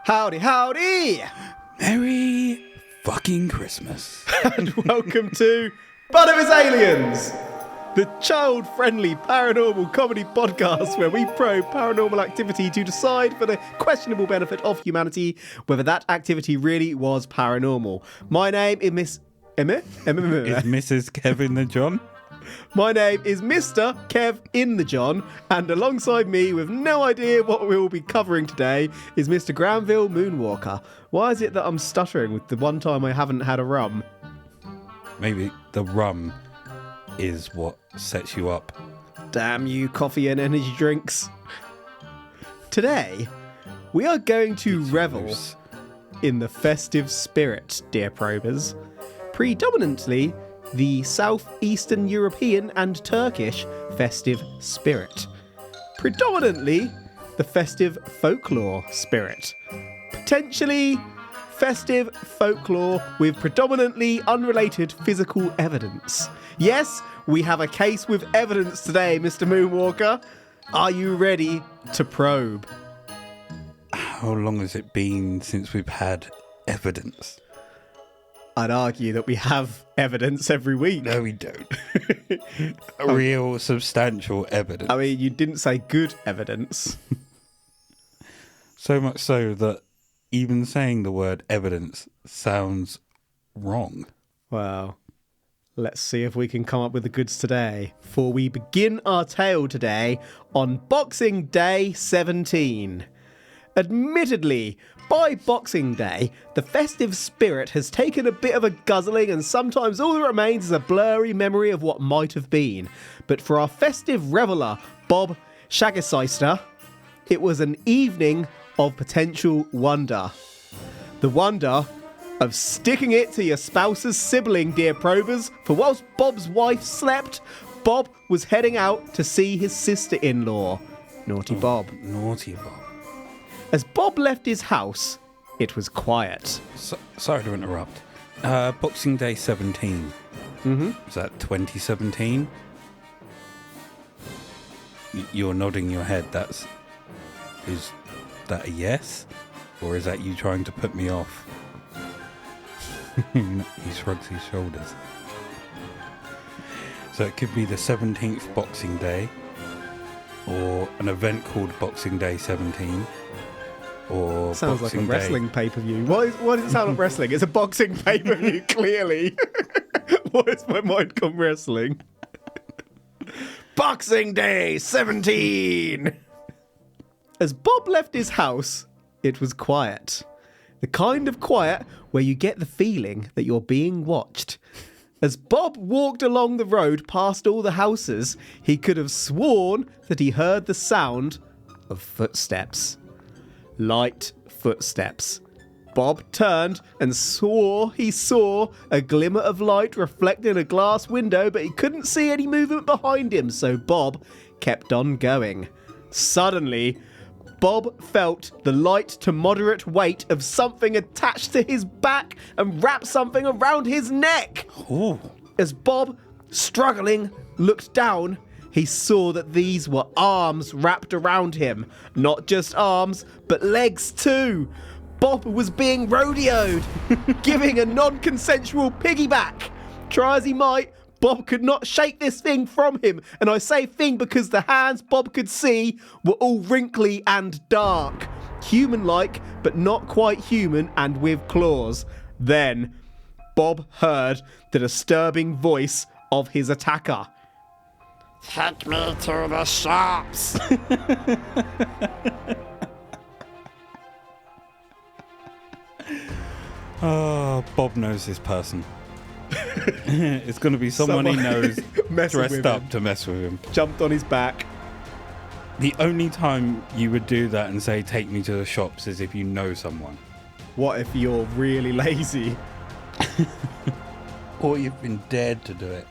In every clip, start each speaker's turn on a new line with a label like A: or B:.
A: Howdy, howdy!
B: Merry fucking Christmas.
A: And welcome to But It Was Aliens, the child-friendly paranormal comedy podcast where we probe paranormal activity to decide for the questionable benefit of humanity whether that activity really was paranormal. My name is Miss...
B: Is Mrs. Kevin the John?
A: My name is Mr. Kev in the John, and alongside me, with no idea what we will be covering today, is Mr. Granville Moonwalker. Why is it that I'm stuttering with the one time I haven't had a rum?
B: Maybe the rum is what sets you up.
A: Damn you, coffee and energy drinks. Today, we are going to revel in the festive spirit, dear probers. Predominantly the Southeastern European and Turkish festive spirit. Predominantly the festive folklore spirit. Potentially festive folklore with predominantly unrelated physical evidence. Yes, we have a case with evidence today, Mr. Moonwalker. Are you ready to probe?
B: How long has it been since we've had evidence?
A: I'd argue that we have evidence every week.
B: No, we don't. Real, substantial evidence.
A: I mean, you didn't say good evidence.
B: So much so that even saying the word evidence sounds wrong.
A: Well, let's see if we can come up with the goods today. For we begin our tale today on Boxing Day 17. Admittedly, by Boxing Day, the festive spirit has taken a bit of a guzzling, and sometimes all that remains is a blurry memory of what might have been. But for our festive reveller, Bob Shaggersister, it was an evening of potential wonder. The wonder of sticking it to your spouse's sibling, dear probers, for whilst Bob's wife slept, Bob was heading out to see his sister-in-law. Naughty Bob.
B: Naughty Bob.
A: As Bob left his house, it was quiet.
B: Sorry to interrupt. Boxing Day 17.
A: Mm-hmm.
B: Is that 2017? You're nodding your head. Is that a yes? Or is that you trying to put me off? He shrugs his shoulders. So it could be the 17th Boxing Day, or an event called Boxing Day 17. Or
A: sounds
B: Boxing
A: like a
B: Day.
A: wrestling pay-per-view. Why does it sound like wrestling? It's a boxing pay-per-view, clearly. Why has my mind gone wrestling? Boxing Day 17! As Bob left his house, it was quiet. The kind of quiet where you get the feeling that you're being watched. As Bob walked along the road past all the houses, he could have sworn that he heard the sound of footsteps. Light footsteps. Bob turned and swore he saw a glimmer of light reflecting a glass window, but he couldn't see any movement behind him, so Bob kept on going. Suddenly, Bob felt the light to moderate weight of something attached to his back and wrap something around his neck.
B: Ooh.
A: As Bob, struggling, looked down, he saw that these were arms wrapped around him. Not just arms, but legs too. Bob was being rodeoed, giving a non-consensual piggyback. Try as he might, Bob could not shake this thing from him. And I say thing because the hands Bob could see were all wrinkly and dark. Human-like, but not quite human, and with claws. Then, Bob heard the disturbing voice of his attacker.
C: Take me to the shops.
B: Oh, Bob knows this person. It's going to be someone he knows dressed up to mess with him.
A: Jumped on his back.
B: The only time you would do that and say, take me to the shops, is if you know someone.
A: What if you're really lazy?
B: Or you've been dared to do it.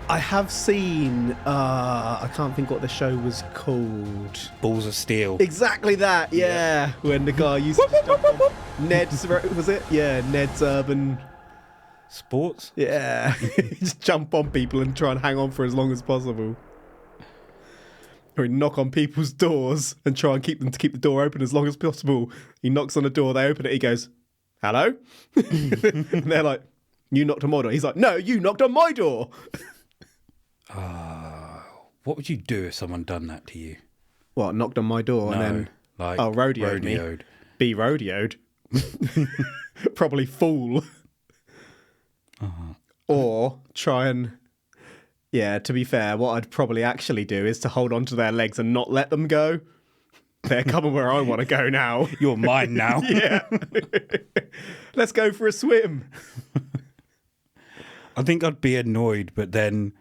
A: I have seen, I can't think what the show was called.
B: Balls of Steel.
A: Exactly that, yeah. When the guy used to jump on Ned's, was it? Yeah, Ned's Urban
B: Sports?
A: Yeah. Just jump on people and try and hang on for as long as possible. Or he'd knock on people's doors and try and keep them to keep the door open as long as possible. He knocks on the door, they open it, he goes, hello? And they're like, you knocked on my door. He's like, no, you knocked on my door.
B: What would you do if someone done that to you?
A: What, knocked on my door and then...
B: like
A: rodeoed me. Be rodeoed. Probably fool. Or try and... Yeah, to be fair, what I'd probably actually do is to hold onto their legs and not let them go. They're coming where I want to go now.
B: You're mine now.
A: Yeah. Let's go for a swim.
B: I think I'd be annoyed, but then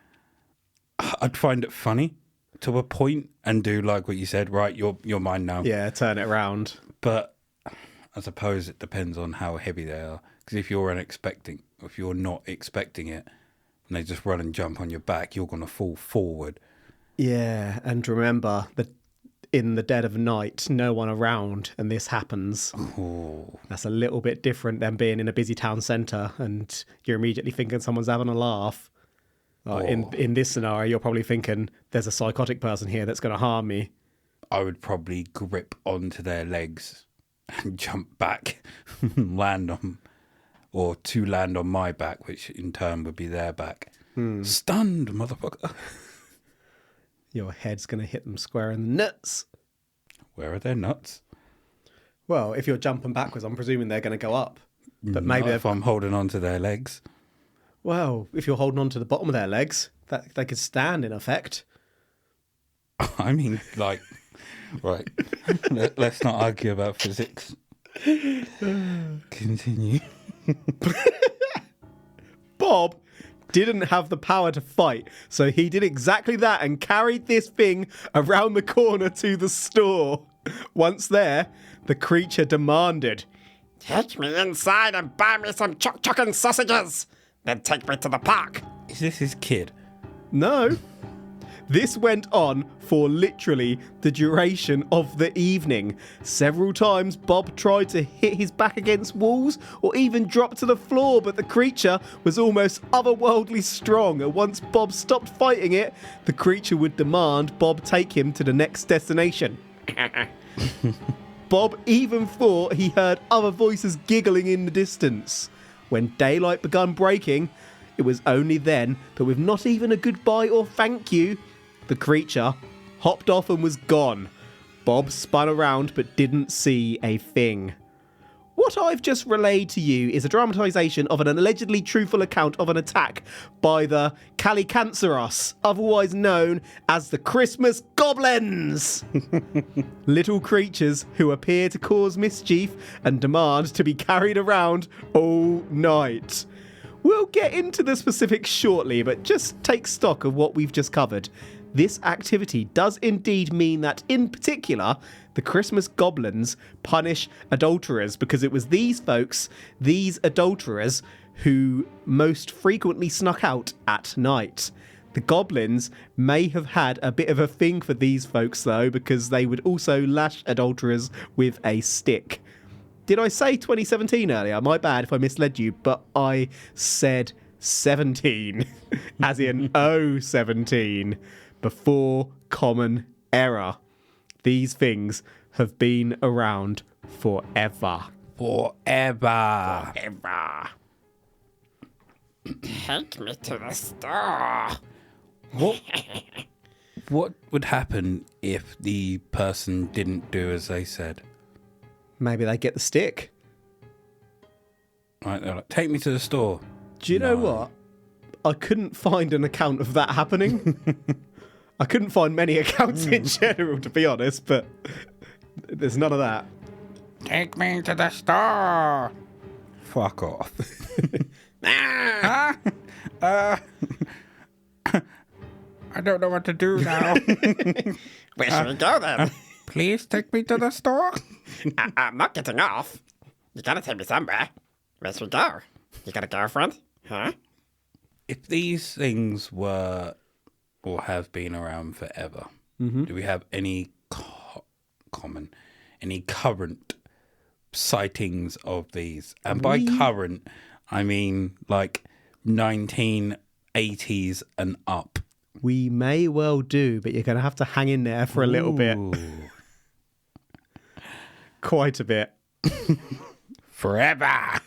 B: I'd find it funny to a point and do like what you said, right, you're mine now.
A: Yeah, turn it around.
B: But I suppose it depends on how heavy they are. Because if you're not expecting it, and they just run and jump on your back, you're going to fall forward.
A: Yeah, and remember that in the dead of night, no one around, and this happens.
B: Oh.
A: That's a little bit different than being in a busy town centre and you're immediately thinking someone's having a laugh. In this scenario, you're probably thinking there's a psychotic person here that's going to harm me.
B: I would probably grip onto their legs and jump back, land on my back, which in turn would be their back. Stunned, motherfucker.
A: Your head's going to hit them square in the nuts.
B: Where are their nuts?
A: Well, if you're jumping backwards, I'm presuming they're going to go up. But maybe
B: if I'm holding on to their legs.
A: Well, if you're holding on to the bottom of their legs, that they could stand in effect.
B: I mean, like, right. Let's not argue about physics. Continue.
A: Bob didn't have the power to fight, so he did exactly that and carried this thing around the corner to the store. Once there, the creature demanded,
C: Take me inside and buy me some chicken sausages. Then take me to the park.
B: Is this his kid?
A: no. This went on for literally the duration of the evening. Several times Bob tried to hit his back against walls or even drop to the floor, but the creature was almost otherworldly strong, and once Bob stopped fighting it, the creature would demand Bob take him to the next destination. Bob even thought he heard other voices giggling in the distance. When daylight began breaking, it was only then that with not even a goodbye or thank you, the creature hopped off and was gone. Bob spun around but didn't see a thing. What I've just relayed to you is a dramatisation of an allegedly truthful account of an attack by the Kallikantzaros, otherwise known as the Christmas Goblins. Little creatures who appear to cause mischief and demand to be carried around all night. We'll get into the specifics shortly, but just take stock of what we've just covered. This activity does indeed mean that, in particular, the Christmas Goblins punish adulterers, because it was these folks, these adulterers, who most frequently snuck out at night. The Goblins may have had a bit of a thing for these folks, though, because they would also lash adulterers with a stick. Did I say 2017 earlier? My bad if I misled you, but I said 17, as in 017. Before Common Era. These things have been around forever.
B: Forever.
C: Take me to the store.
B: What would happen if the person didn't do as they said?
A: Maybe they get the stick.
B: Right, they're like, take me to the store.
A: Do you know what? I couldn't find an account of that happening. I couldn't find many accounts in general, to be honest, but there's none of that.
C: Take me to the store.
B: Fuck off.
C: Ah,
B: I don't know what to do now.
C: where should we go then?
B: Please take me to the store.
C: I'm not getting off. You gotta take me somewhere. Where should we go? You got a girlfriend? Huh?
B: If these things were or have been around forever, do we have any any current sightings of these? And by current, I mean like 1980s and up.
A: We may well do, but you're going to have to hang in there for a little bit.
B: Ooh.
A: Quite a bit.
B: Forever.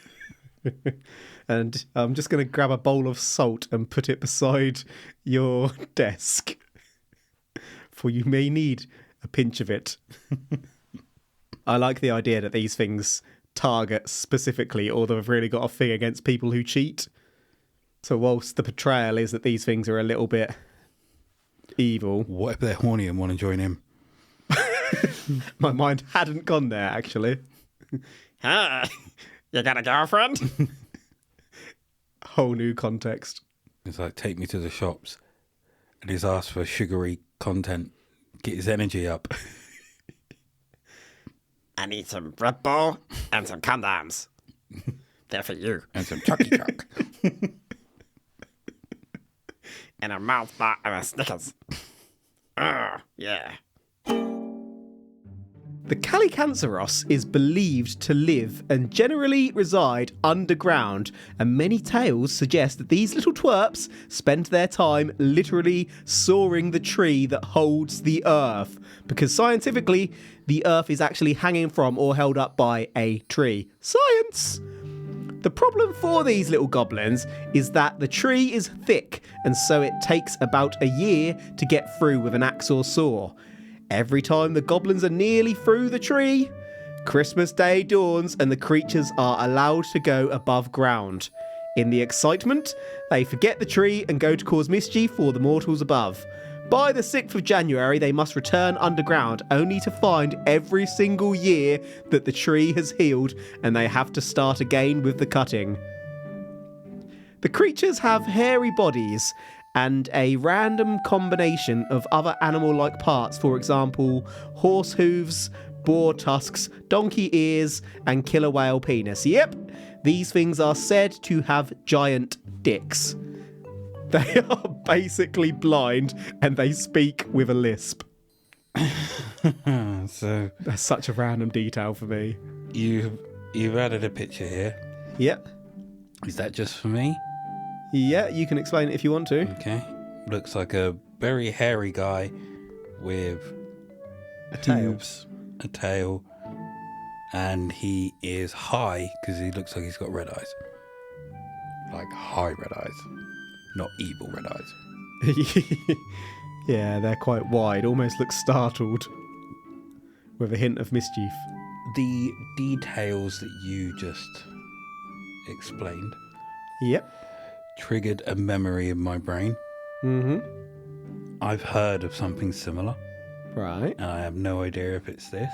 A: And I'm just going to grab a bowl of salt and put it beside your desk. For you may need a pinch of it. I like the idea that these things target specifically, or they've really got a thing against people who cheat. So whilst the portrayal is that these things are a little bit evil.
B: What if they're horny and want to join him?
A: My mind hadn't gone there, actually.
C: Hey, you got a girlfriend?
A: Whole new context.
B: It's like, take me to the shops. And he's asked for sugary content. Get his energy up.
C: I need some Red Bull and some condoms. They're for you.
B: And some Chucky Chuck.
C: And a mouth bar and a Snickers. Yeah.
A: The Kallikantzaros is believed to live and generally reside underground, and many tales suggest that these little twerps spend their time literally sawing the tree that holds the earth, because scientifically, the earth is actually hanging from or held up by a tree. Science! The problem for these little goblins is that the tree is thick, and so it takes about a year to get through with an axe or saw. Every time the goblins are nearly through the tree, Christmas Day dawns and the creatures are allowed to go above ground. In the excitement, they forget the tree and go to cause mischief for the mortals above. By the 6th of January, they must return underground, only to find every single year that the tree has healed and they have to start again with the cutting. The creatures have hairy bodies and a random combination of other animal-like parts, for example, horse hooves, boar tusks, donkey ears, and killer whale penis. Yep, these things are said to have giant dicks. They are basically blind and they speak with a lisp.
B: So
A: That's such a random detail for me.
B: you've added a picture here.
A: Yep.
B: Is that just for me?
A: Yeah, you can explain it if you want to.
B: Okay. Looks like a very hairy guy with
A: A tail.
B: hooves, a tail, and he is high because he looks like he's got red eyes. Like high red eyes, not evil red eyes.
A: Yeah, they're quite wide, almost look startled, with a hint of mischief.
B: The details that you just explained
A: Yep.
B: triggered a memory in my brain.
A: Mm-hmm.
B: I've heard of something similar,
A: Right.
B: and I have no idea if it's this,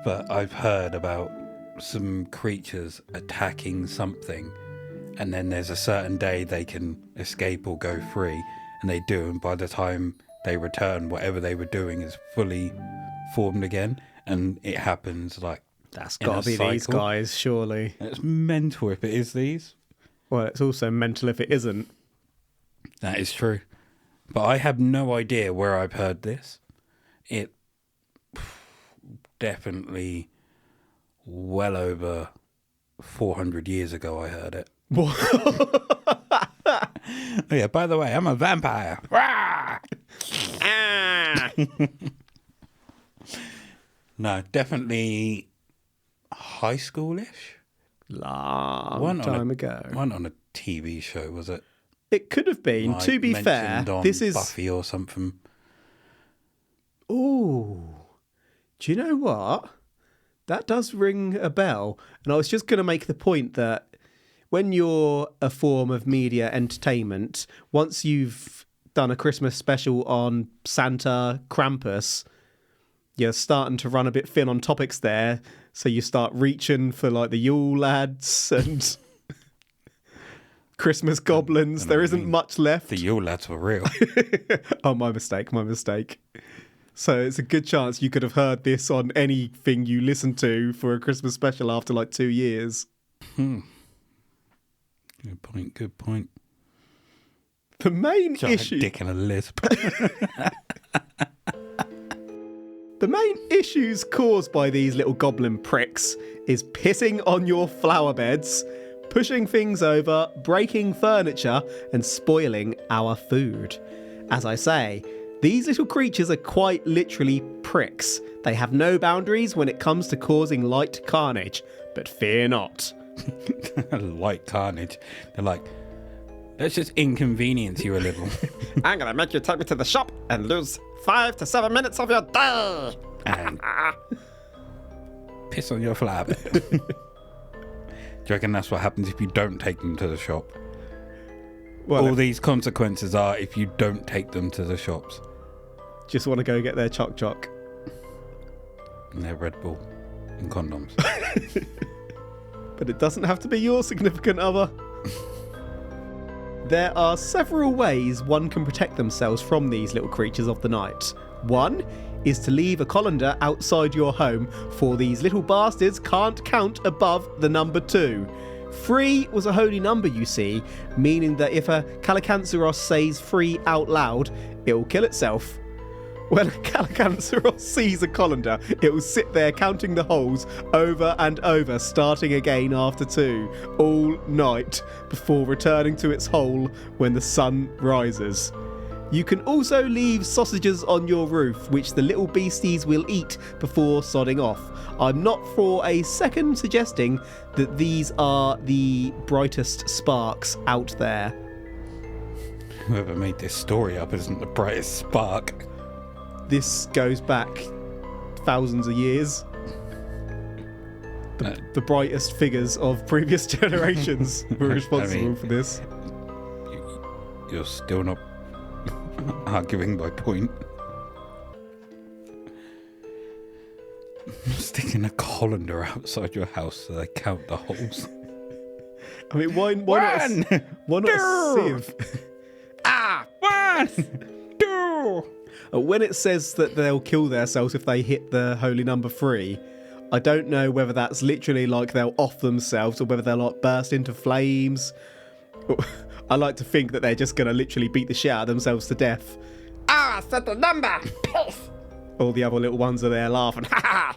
B: but I've heard about some creatures attacking something, and then there's a certain day they can escape or go free, and they do, and by the time they return, whatever they were doing is fully formed again, and it happens like
A: That's
B: in a
A: got to be these
B: cycle.
A: guys, surely.
B: It's mental if it is these.
A: Well, it's also mental if it isn't.
B: That is true. But I have no idea where I've heard this. It definitely well over 400 years ago I heard it. Oh yeah, by the way, I'm a vampire.
C: Ah!
B: No, definitely high schoolish.
A: Long time ago.
B: One on a TV show, was it?
A: It could have been.
B: Like
A: To be fair,
B: mentioned on
A: this is...
B: Buffy or something.
A: Ooh. Do you know what? That does ring a bell. And I was just going to make the point that when you're a form of media entertainment, once you've done a Christmas special on Santa Krampus, you're starting to run a bit thin on topics there. So you start reaching for like the Yule Lads and Christmas Goblins. There isn't much left.
B: The Yule Lads were real.
A: Oh, my mistake. So it's a good chance you could have heard this on anything you listened to for a Christmas special after like 2 years.
B: Good point.
A: The main
B: Giant
A: issue...
B: dick and a lisp.
A: The main issues caused by these little goblin pricks is pissing on your flower beds, pushing things over, breaking furniture, and spoiling our food. As I say, these little creatures are quite literally pricks. They have no boundaries when it comes to causing light carnage, but fear not.
B: Light carnage. They're like, let's just inconvenience you a little.
C: I'm gonna make you take me to the shop and lose 5 to 7 minutes of your day.
B: And piss on your flowerbed. Do you reckon that's what happens if you don't take them to the shop?
A: Well,
B: All these consequences are if you don't take them to the shops.
A: just want to go get their choc.
B: And their Red Bull and condoms.
A: But it doesn't have to be your significant other. There are several ways one can protect themselves from these little creatures of the night. One is to leave a colander outside your home, for these little bastards can't count above the number 2. 3 was a holy number, you see, meaning that if a Kallikantzaros says 3 out loud, it will kill itself. When a Kallikantzaros sees a colander, it will sit there counting the holes over and over, starting again after 2, all night, before returning to its hole when the sun rises. You can also leave sausages on your roof, which the little beasties will eat before sodding off. I'm not for a second suggesting that these are the brightest sparks out there.
B: Whoever made this story up isn't the brightest spark.
A: This goes back thousands of years. The brightest figures of previous generations were responsible for this.
B: You're still not arguing my point. Sticking a colander outside your house so they count the holes.
A: I mean, why not a sieve?
B: One, two.
A: When it says that they'll kill themselves if they hit the holy number 3, I don't know whether that's literally like they'll off themselves or whether they'll like burst into flames. I like to think that they're just going to literally beat the shit out of themselves to death.
C: I said the number. Piss.
A: All the other little ones are there laughing.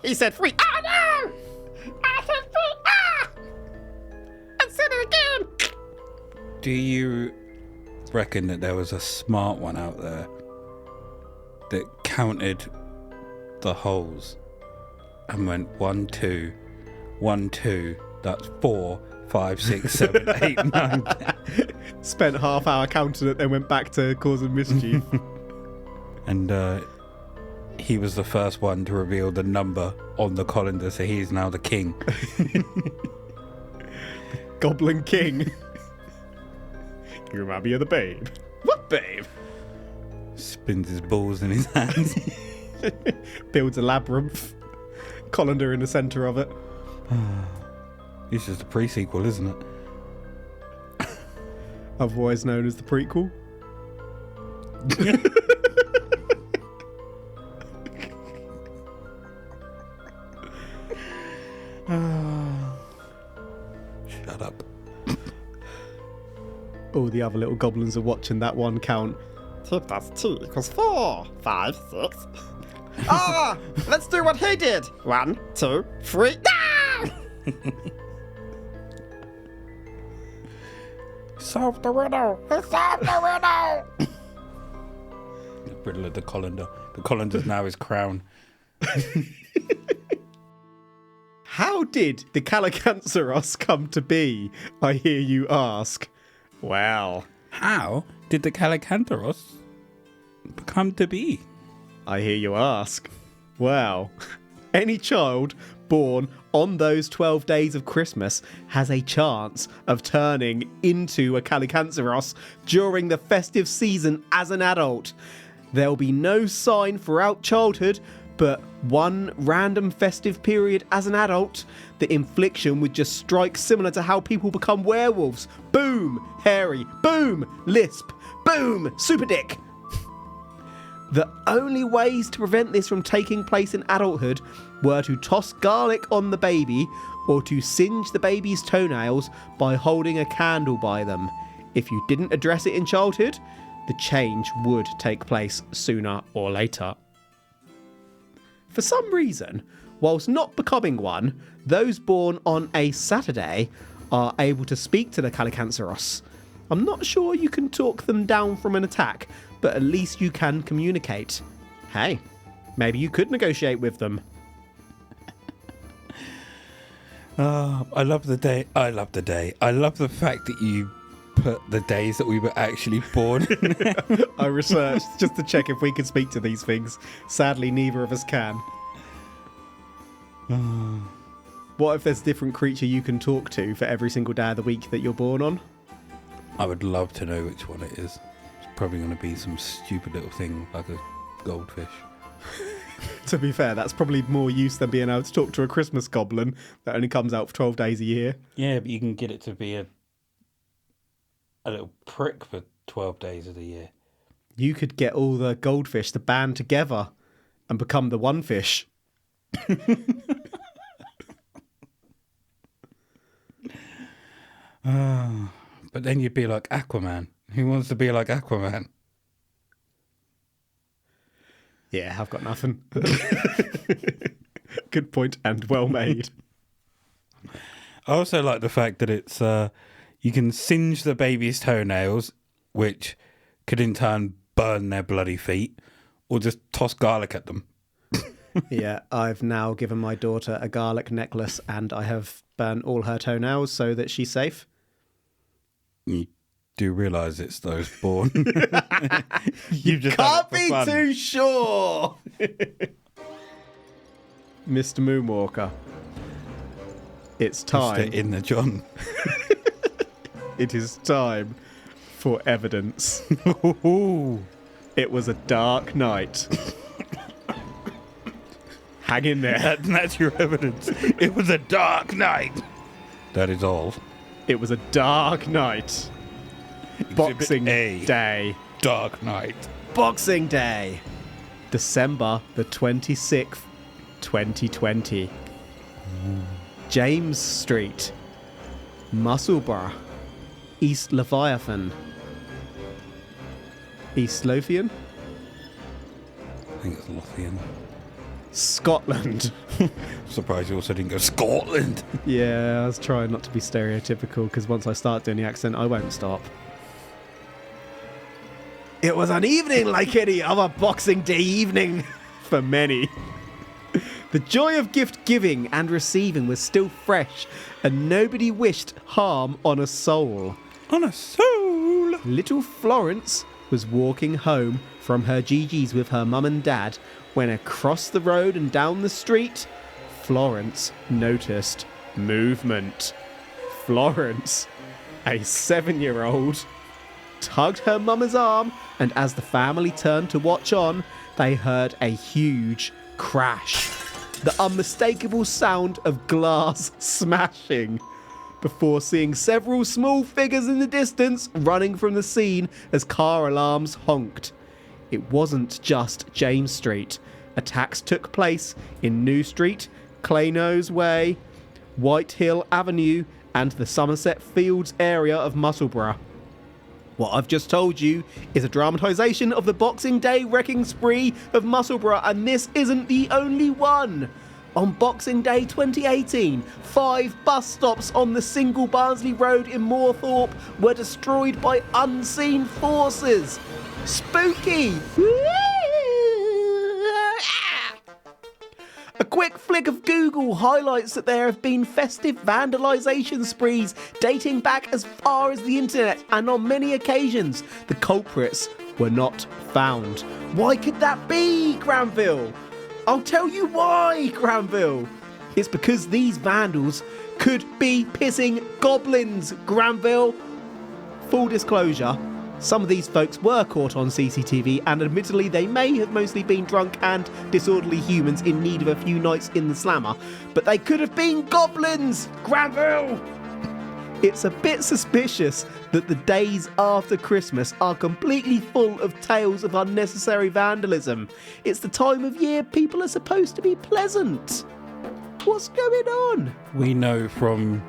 C: He said 3. Oh no! I said 3. I said it again.
B: Do you reckon that there was a smart one out there that counted the holes and went 1, 2, 1, 2, that's 4, 5, 6, 7, 8, 9, 10.
A: Spent half hour counting it, then went back to causing mischief.
B: And he was the first one to reveal the number on the colander, so he's now the king.
A: Goblin King. You remind me of the babe. What babe?
B: Spins his balls in his hands.
A: Builds a labyrinth. Colander in the centre of it.
B: This is the pre-sequel, isn't it?
A: Otherwise known as the prequel.
B: Shut up.
A: All the other little goblins are watching that one count.
C: 2 plus 2 equals 4. 5, 6. Let's do what he did. 1, 2, 3.
B: Solve the riddle.
C: Solve the riddle.
B: The riddle of the colander. The colander's now his crown.
A: How did the Kallikantzaros come to be, I hear you ask? Well,
B: How did the Kallikantzaros come to be?
A: I hear you ask. Well, any child born on those 12 days of Christmas has a chance of turning into a Kallikantzaros during the festive season as an adult. There'll be no sign throughout childhood, but one random festive period as an adult, the infliction would just strike similar to how people become werewolves. Boom, hairy. Boom, lisp. Boom, super dick. The only ways to prevent this from taking place in adulthood were to toss garlic on the baby or to singe the baby's toenails by holding a candle by them. If you didn't address it in childhood, the change would take place sooner or later. For some reason, whilst not becoming one, those born on a Saturday are able to speak to the Kallikantzaros. I'm not sure you can talk them down from an attack, but at least you can communicate. Hey, maybe you could negotiate with them.
B: I love the day. I love the day. I love the fact that you put the days that we were actually born.
A: I researched just to check if we could speak to these things. Sadly, neither of us can. What if there's a different creature you can talk to for every single day of the week that you're born on?
B: I would love to know which one it is. It's probably going to be some stupid little thing like a goldfish.
A: To be fair, that's probably more use than being able to talk to a Christmas goblin that only comes out for 12 days a year.
B: Yeah, but you can get it to be a little prick for 12 days of the year.
A: You could get all the goldfish to band together and become the one fish.
B: But then you'd be like Aquaman. Who wants to be like Aquaman?
A: Yeah, I've got nothing. Good point and well made.
B: I also like the fact that it's you can singe the baby's toenails, which could in turn burn their bloody feet, or just toss garlic at them.
A: Yeah, I've now given my daughter a garlic necklace and I have burnt all her toenails so that she's safe.
B: You do realise it's those born. You just
A: Can't be too sure! Mr. Moonwalker. It's time.
B: Mr. In the John.
A: It is time for evidence. It was a dark night. Hang in there.
B: That's your evidence. It was a dark night. That is all.
A: It was a dark night. Boxing
B: A.
A: Day.
B: Dark night.
A: Boxing Day. December the 26th, 2020. James Street. Musselburgh. East Leviathan. East Lothian?
B: I think it's Lothian.
A: Scotland.
B: Surprised you also didn't go Scotland.
A: Yeah, I was trying not to be stereotypical because once I start doing the accent, I won't stop. It was an evening like any other Boxing Day evening for many. The joy of gift giving and receiving was still fresh, and nobody wished harm on a soul.
B: On a soul.
A: Little Florence was walking home from her Gigi's with her mum and dad when across the road and down the street, Florence noticed movement. Florence, a 7-year-old, tugged her mama's arm, and as the family turned to watch on, they heard a huge crash. The unmistakable sound of glass smashing, before seeing several small figures in the distance running from the scene as car alarms honked. It wasn't just James Street. Attacks took place in New Street, Claynose Way, Whitehill Avenue, and the Somerset Fields area of Musselburgh. What I've just told you is a dramatisation of the Boxing Day wrecking spree of Musselburgh, and this isn't the only one. On Boxing Day 2018, 5 bus stops on the single Barnsley Road in Moorthorpe were destroyed by unseen forces. Spooky! A quick flick of Google highlights that there have been festive vandalisation sprees dating back as far as the internet, and on many occasions, the culprits were not found. Why could that be, Granville? I'll tell you why, Granville. It's because these vandals could be pissing goblins, Granville. Full disclosure, some of these folks were caught on CCTV, and admittedly they may have mostly been drunk and disorderly humans in need of a few nights in the slammer, but they could have been goblins, Granville! It's a bit suspicious that the days after Christmas are completely full of tales of unnecessary vandalism. It's the time of year people are supposed to be pleasant. What's going on?
B: We know from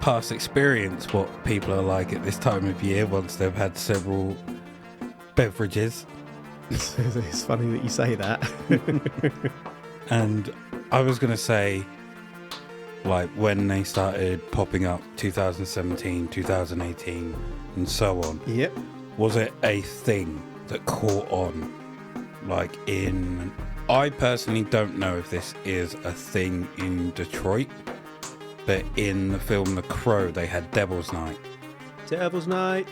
B: past experience what people are like at this time of year once they've had several beverages.
A: It's funny that you say that.
B: And I was going to say, Like when they started popping up 2017, 2018 and so on.
A: Yep.
B: Was it a thing that caught on? Like I personally don't know if this is a thing in Detroit, but in the film The Crow they had Devil's Night.
A: Devil's Night.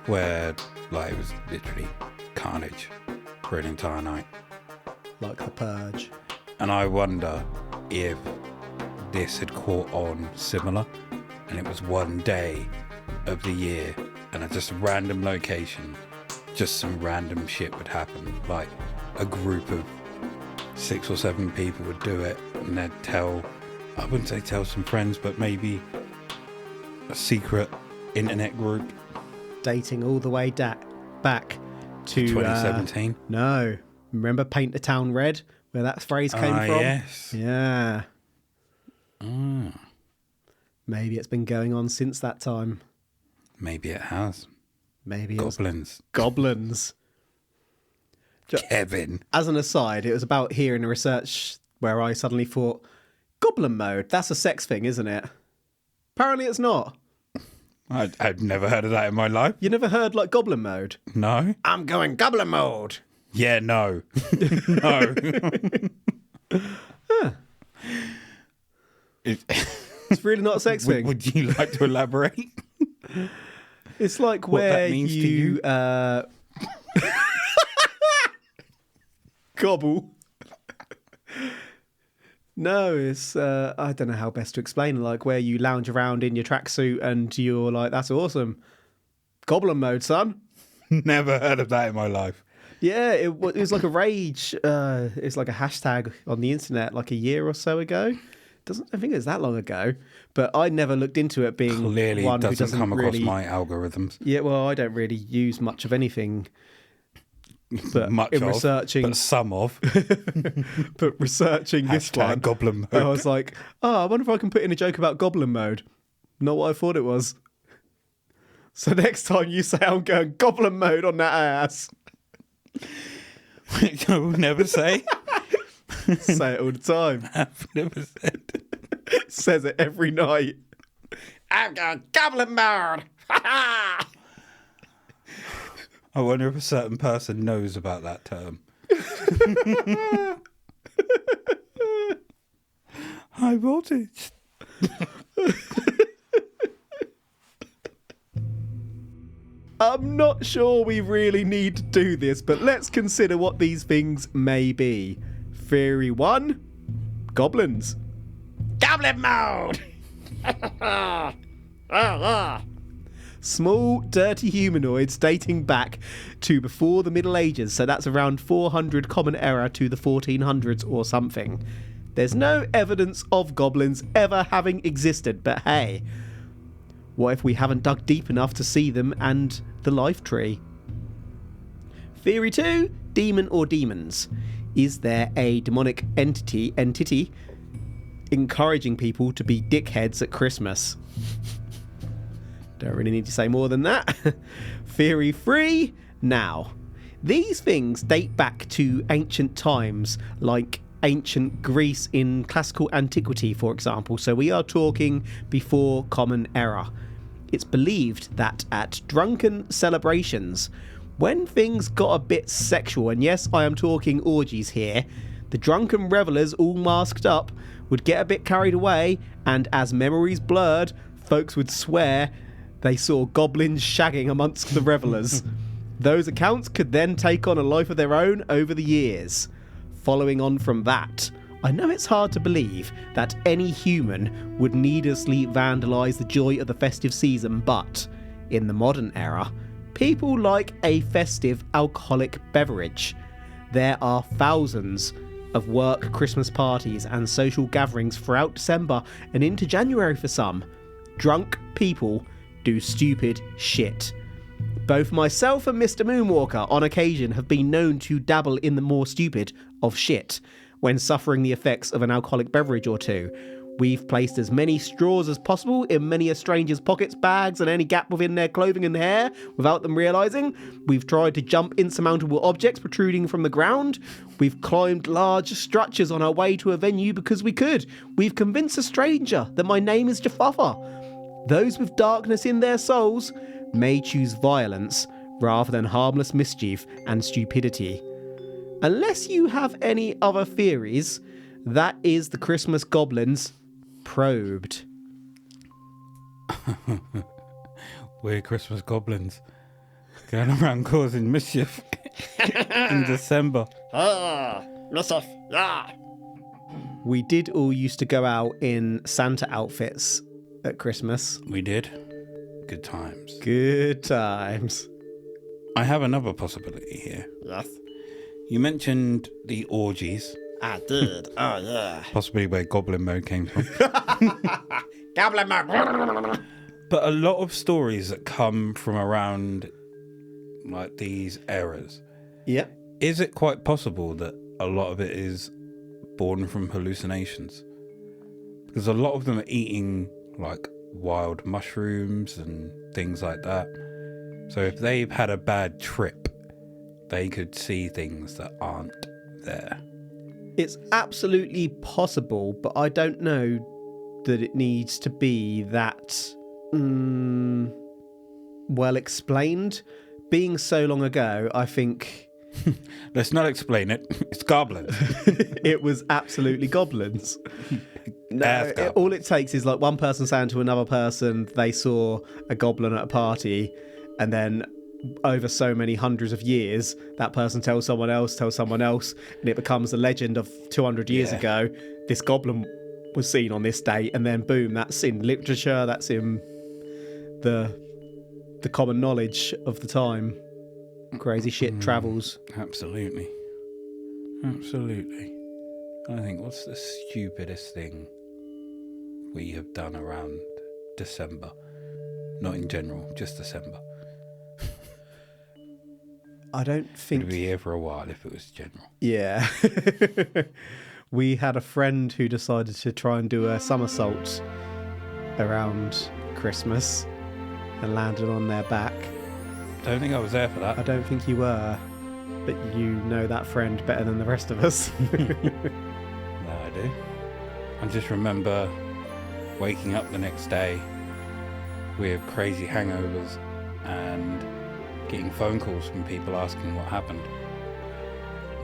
B: Where like it was literally carnage for an entire night.
A: Like The Purge.
B: And I wonder if this had caught on similar, and it was one day of the year and at just a random location, just some random shit would happen. Like a group of 6 or 7 people would do it, and they'd I wouldn't say tell some friends, but maybe a secret internet group.
A: Dating all the way back to
B: 2017.
A: No. Remember Paint the Town Red, where that phrase came from?
B: Yes.
A: Yeah. Maybe it's been going on since that time.
B: Maybe it has.
A: Maybe
B: Goblins.
A: Goblins.
B: Kevin.
A: As an aside, it was about hearing a research where I suddenly thought, goblin mode, that's a sex thing, isn't it? Apparently it's not.
B: I've never heard of that in my life.
A: You never heard like goblin mode?
B: No.
A: I'm going goblin mode.
B: Yeah, no. No.
A: It's really not a sex thing.
B: Would you like to elaborate?
A: It's like
B: What
A: where
B: that means to you?
A: Gobble. No, it's I don't know how best to explain it. Like where you lounge around in your tracksuit and you're like, that's awesome. Goblin mode, son.
B: Never heard of that in my life.
A: Yeah, it was like a rage. It's like a hashtag on the internet like a year or so ago. I think it's that long ago, but I never looked into it being
B: Clearly
A: one who
B: doesn't come across
A: really,
B: my algorithms.
A: Yeah, well, I don't really use much of anything. But
B: Much
A: in
B: of,
A: researching,
B: but some of.
A: but researching this
B: Hashtag
A: one,
B: goblin mode.
A: I was like, I wonder if I can put in a joke about goblin mode. Not what I thought it was. So next time you say I'm going goblin mode on that ass,
B: Which I will never say.
A: say it all the time.
B: I've never said.
A: Says it every night. I'm going goblin mode.
B: I wonder if a certain person knows about that term. High voltage.
A: I'm not sure we really need to do this, but let's consider what these things may be. Theory 1, goblins. Goblin mode! Small, dirty humanoids dating back to before the Middle Ages, so that's around 400 Common Era to the 1400s or something. There's no evidence of goblins ever having existed, but hey, what if we haven't dug deep enough to see them and the life tree? Theory 2, demon or demons. Is there a demonic entity encouraging people to be dickheads at Christmas? Don't really need to say more than that. Theory 3, now. These things date back to ancient times, like ancient Greece in classical antiquity, for example, so we are talking before Common Era. It's believed that at drunken celebrations, when things got a bit sexual, and yes, I am talking orgies here, the drunken revellers, all masked up, would get a bit carried away, and as memories blurred, folks would swear they saw goblins shagging amongst the revellers. Those accounts could then take on a life of their own over the years. Following on from that, I know it's hard to believe that any human would needlessly vandalise the joy of the festive season, but in the modern era, people like a festive alcoholic beverage. There are thousands of work Christmas parties and social gatherings throughout December and into January for some. Drunk people do stupid shit. Both myself and Mr. Moonwalker on occasion have been known to dabble in the more stupid of shit when suffering the effects of an alcoholic beverage or two. We've placed as many straws as possible in many a stranger's pockets, bags, and any gap within their clothing and hair without them realising. We've tried to jump insurmountable objects protruding from the ground. We've climbed large structures on our way to a venue because we could. We've convinced a stranger that my name is Jaffa. Those with darkness in their souls may choose violence rather than harmless mischief and stupidity. Unless you have any other theories, that is the Christmas Goblins probed.
B: We're Christmas Goblins going around causing mischief in December.
C: Mischief, yeah.
A: We did all used to go out in Santa outfits at Christmas.
B: We did. Good times.
A: Good times.
B: I have another possibility here.
C: Yes,
B: You mentioned the orgies,
C: I did. Oh, yeah.
B: possibly where Goblin Mode came from.
C: Goblin mode.
B: But a lot of stories that come from around like these eras,
A: Yep.
B: is it quite possible that a lot of it is born from hallucinations? Because a lot of them are eating like wild mushrooms and things like that. So if they've had a bad trip, they could see things that aren't there.
A: It's absolutely possible, but I don't know that it needs to be that well explained. Being so long ago, I think
B: Let's not explain it. It's goblins.
A: it was absolutely goblins. No,
B: Goblins.
A: all it takes is like one person saying to another person they saw a goblin at a party, and then over so many hundreds of years, that person tells someone else, and it becomes a legend of 200 years
B: Yeah.
A: ago. This goblin was seen on this date, and then boom, that's in literature, that's in the common knowledge of the time. Crazy shit travels.
B: Absolutely. Absolutely. I think, what's the stupidest thing we have done around December? Not in general, just December.
A: I don't think...
B: We'd be here for a while if it was general.
A: Yeah. We had a friend who decided to try and do a somersault around Christmas and landed on their back.
B: Don't think I was there for
A: I
B: that.
A: don't think you were, but you know that friend better than the rest of us.
B: No, I do. I just remember waking up the next day with crazy hangovers and getting phone calls from people asking what happened.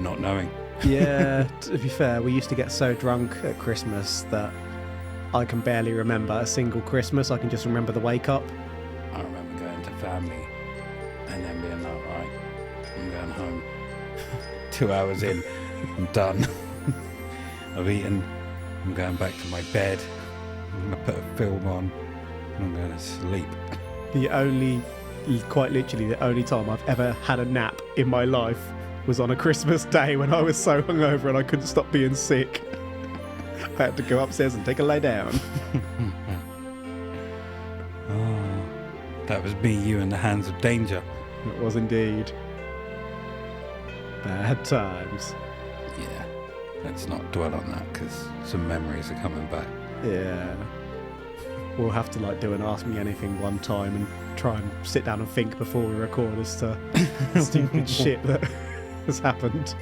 B: Not knowing.
A: Yeah, to be fair, we used to get so drunk at Christmas that I can barely remember a single Christmas. I can just remember the wake up.
B: I remember going to family and then being like, right, I'm going home. 2 hours in, I'm done. I've eaten. I'm going back to my bed. I'm going to put a film on and I'm going to sleep.
A: Quite literally, the only time I've ever had a nap in my life was on a Christmas day when I was so hungover and I couldn't stop being sick. I had to go upstairs and take a lay down.
B: Oh, that was me, you, in the hands of danger.
A: It was indeed. Bad times.
B: Yeah, let's not dwell on that because some memories are coming back.
A: Yeah. We'll have to do an Ask Me Anything one time and try and sit down and think before we record as to stupid shit that has happened.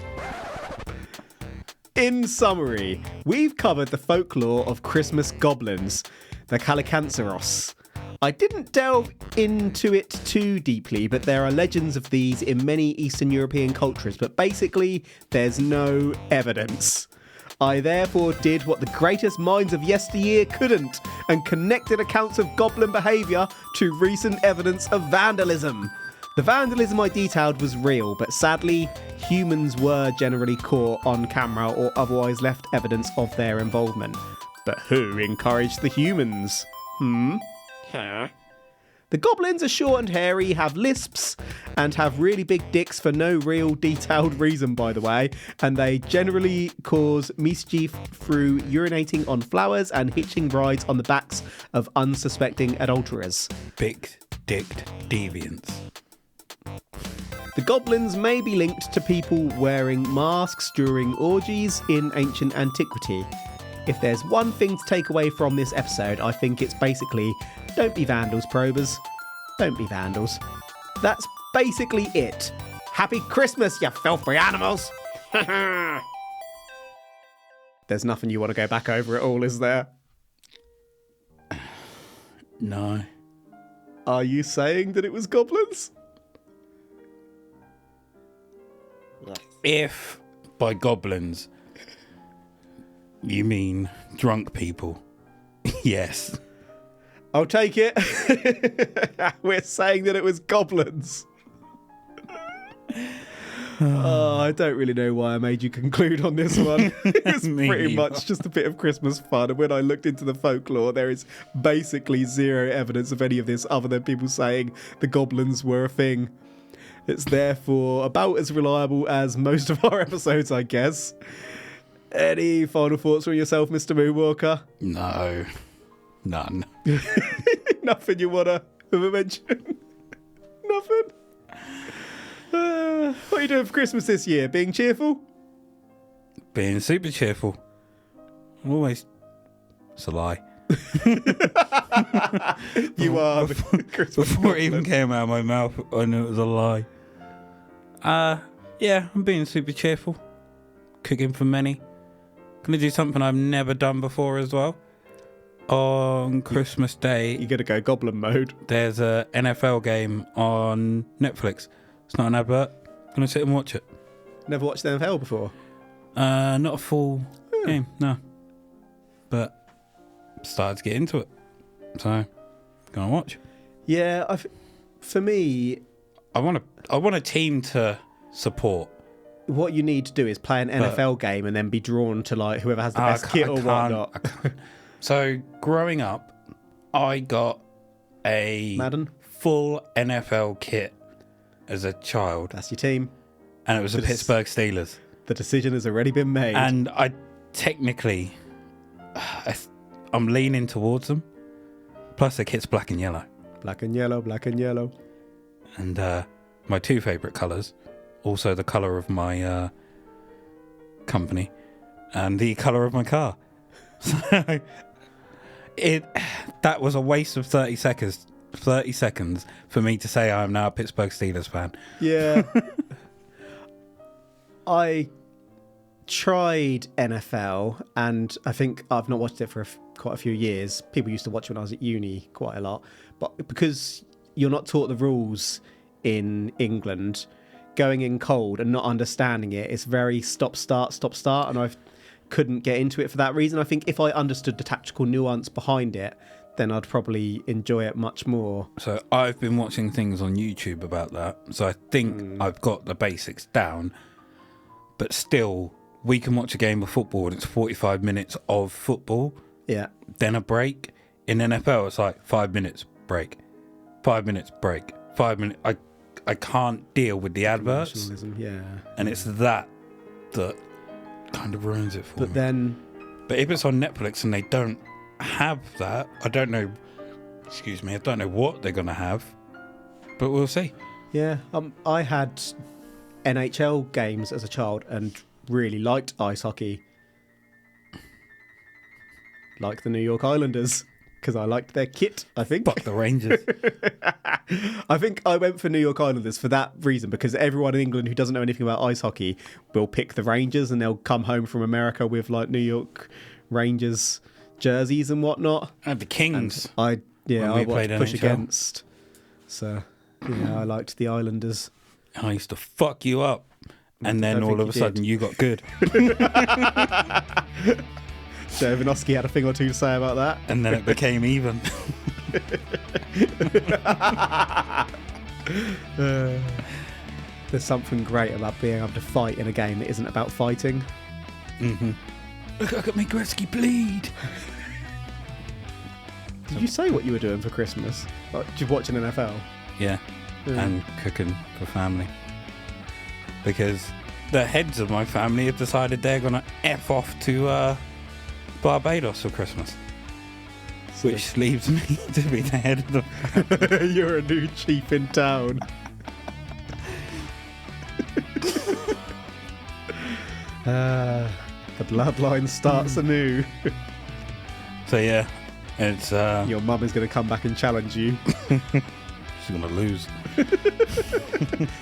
A: In summary, we've covered the folklore of Christmas goblins, the Kallikantzaros. I didn't delve into it too deeply, but there are legends of these in many Eastern European cultures, but basically there's no evidence. I therefore did what the greatest minds of yesteryear couldn't and connected accounts of goblin behaviour to recent evidence of vandalism. The vandalism I detailed was real, but sadly, humans were generally caught on camera or otherwise left evidence of their involvement. But who encouraged the humans?
C: Huh?
A: The goblins are short and hairy, have lisps, and have really big dicks for no real detailed reason, by the way, and they generally cause mischief through urinating on flowers and hitching rides on the backs of unsuspecting adulterers.
B: Big-dicked deviants.
A: The goblins may be linked to people wearing masks during orgies in ancient antiquity. if there's one thing to take away from this episode, I think it's basically, don't be vandals, probers. Don't be vandals. That's basically it. Happy Christmas, you filthy animals! There's nothing you want to go back over at all, is there?
B: No.
A: Are you saying that it was goblins?
C: Yes.
B: If by goblins you mean drunk people, yes.
A: I'll take it. We're saying that it was goblins. Oh, I don't really know why I made you conclude on this one. It was
B: Me
A: pretty
B: neither.
A: much just a bit of Christmas fun. And when I looked into the folklore, there is basically zero evidence of any of this other than people saying the goblins were a thing. It's therefore about as reliable as most of our episodes, I guess. Any final thoughts from yourself, Mr. Moonwalker?
B: No. None.
A: Nothing you want to mention? Nothing? What are you doing for Christmas this year? Being cheerful?
B: Being super cheerful. Always. It's a lie.
A: You are the Christmas
B: Before it even
A: goblin.
B: came out of my mouth, I knew it was a lie. Yeah, I'm being super cheerful. Cooking for many. Gonna do something I've never done before as well. On Christmas Day,
A: You're going to go goblin mode.
B: there's a NFL game on Netflix. It's not an advert. Gonna sit and watch it.
A: Never watched the NFL before.
B: Not a full game, no. But started to get into it. So, gonna watch.
A: Yeah, for me,
B: I want a team to support.
A: what you need to do is play an NFL game and then be drawn to like whoever has the
B: I
A: best
B: ca-
A: kit
B: I
A: or
B: can't-
A: whatnot.
B: I can't. So, growing up, I got a
A: Madden,
B: full NFL kit as a child,
A: that's your team.
B: and it was the
A: But it's-
B: Pittsburgh Steelers.
A: The decision has already been made.
B: And I technically, I'm leaning towards them. Plus, the kit's black and yellow.
A: Black and yellow, black and yellow.
B: And my two favourite colours, also the colour of my company, and the colour of my car. So that was a waste of 30 seconds. 30 seconds for me to say I'm now a Pittsburgh Steelers fan.
A: Yeah. I tried NFL, and I think I've not watched it for quite a few years. People used to watch when I was at uni quite a lot. But because you're not taught the rules in England, going in cold and not understanding it, it's very stop, start, and I couldn't get into it for that reason. I think if I understood the tactical nuance behind it, then I'd probably enjoy it much more.
B: So I've been watching things on YouTube about that. So I think I've got the basics down. But still, we can watch a game of football and it's 45 minutes of football,
A: Yeah.
B: then a break. In NFL, it's like 5 minutes break, 5 minutes break, 5 minutes. I can't deal with the adverts.
A: Nationalism, yeah.
B: And it's that kind of ruins it for
A: But
B: me.
A: then,
B: But if it's on Netflix and they don't have that, I don't know. Excuse me, I don't know what they're gonna have, but we'll see.
A: yeah, I had NHL games as a child and really liked ice hockey. Like the New York Islanders, because I liked their kit, I think.
B: Fuck the Rangers.
A: I think I went for New York Islanders for that reason, because everyone in England who doesn't know anything about ice hockey will pick the Rangers, and they'll come home from America with like New York Rangers jerseys and whatnot.
B: And the Kings.
A: I
B: When we
A: I watched
B: played
A: Push
B: NHL.
A: Against. So yeah, I liked the Islanders.
B: I used to fuck you up. And then
A: don't
B: all
A: think
B: of a
A: you
B: sudden
A: did.
B: you got good.
A: Joe Vinosky had a thing or two to say about that.
B: And then it became even.
A: There's something great about being able to fight in a game that isn't about fighting.
B: Mm-hmm. Look at me, Gretzky bleed.
A: Did you say what you were doing for Christmas? Like, just watching NFL?
B: Yeah.
A: Yeah.
B: And cooking for family. Because the heads of my family have decided they're going to F off to Barbados for Christmas. Which leaves me to be the head of the...
A: You're a new chief in town. The bloodline starts anew.
B: So yeah, it's
A: Your mum is going to come back and challenge you.
B: she's gonna lose.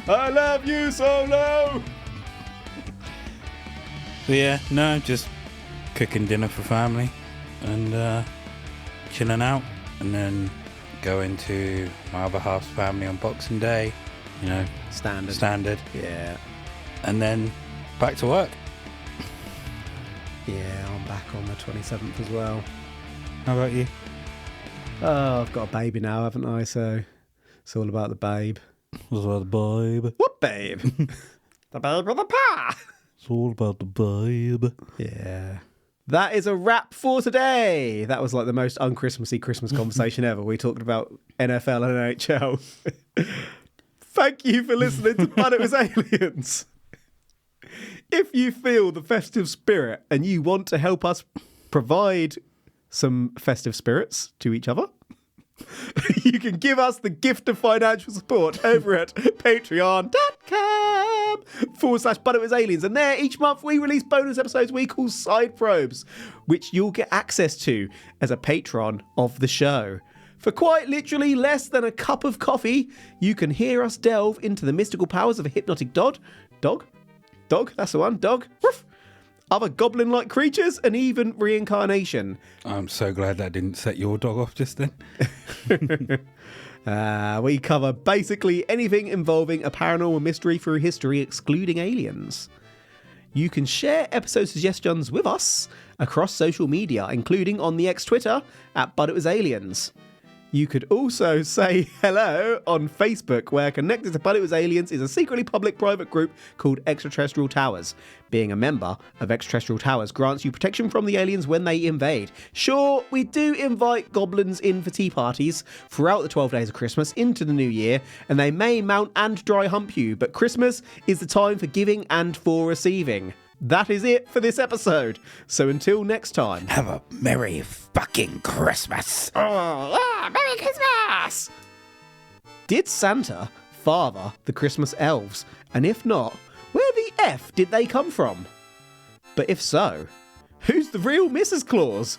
A: I love you, Solo!
B: So yeah, no, just cooking dinner for family and chilling out, and then going to my other half's family on Boxing Day. You know, standard.
A: Yeah.
B: And then back to work.
A: Yeah, I'm back on the 27th as well.
B: How about you?
A: Oh, I've got a baby now, haven't I? So it's all about the babe.
B: It's all about the babe.
A: What babe?
C: The babe with the pa.
B: It's all about the babe.
A: Yeah. That is a wrap for today. That was like the most un-Christmassy Christmas conversation ever. We talked about NFL and NHL. Thank you for listening to But It Was Aliens. If you feel the festive spirit and you want to help us provide some festive spirits to each other, you can give us the gift of financial support over at patreon.com/But It Was Aliens. And there, each month, we release bonus episodes we call Side Probes, which you'll get access to as a patron of the show. For quite literally less than a cup of coffee, you can hear us delve into the mystical powers of a hypnotic dog, that's the one, dog, woof, other goblin-like creatures, and even reincarnation.
B: I'm so glad that didn't set your dog off just then.
A: We cover basically anything involving a paranormal mystery through history, excluding aliens. You can share episode suggestions with us across social media, including on the X-Twitter @But It Was Aliens. You could also say hello on Facebook, where connected to But It Was Aliens is a secretly public private group called Extraterrestrial Towers. Being a member of Extraterrestrial Towers grants you protection from the aliens when they invade. Sure, we do invite goblins in for tea parties throughout the 12 days of Christmas into the new year, and they may mount and dry hump you, but Christmas is the time for giving and for receiving. That is it for this episode. So until next time.
B: Have a merry fucking Christmas.
C: Oh, yeah, Merry Christmas!
A: Did Santa father the Christmas elves? And if not, where the F did they come from? But if so, who's the real Mrs. Claus?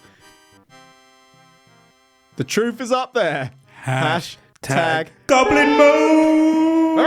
A: The truth is up there. Hashtag
B: Goblin Mode!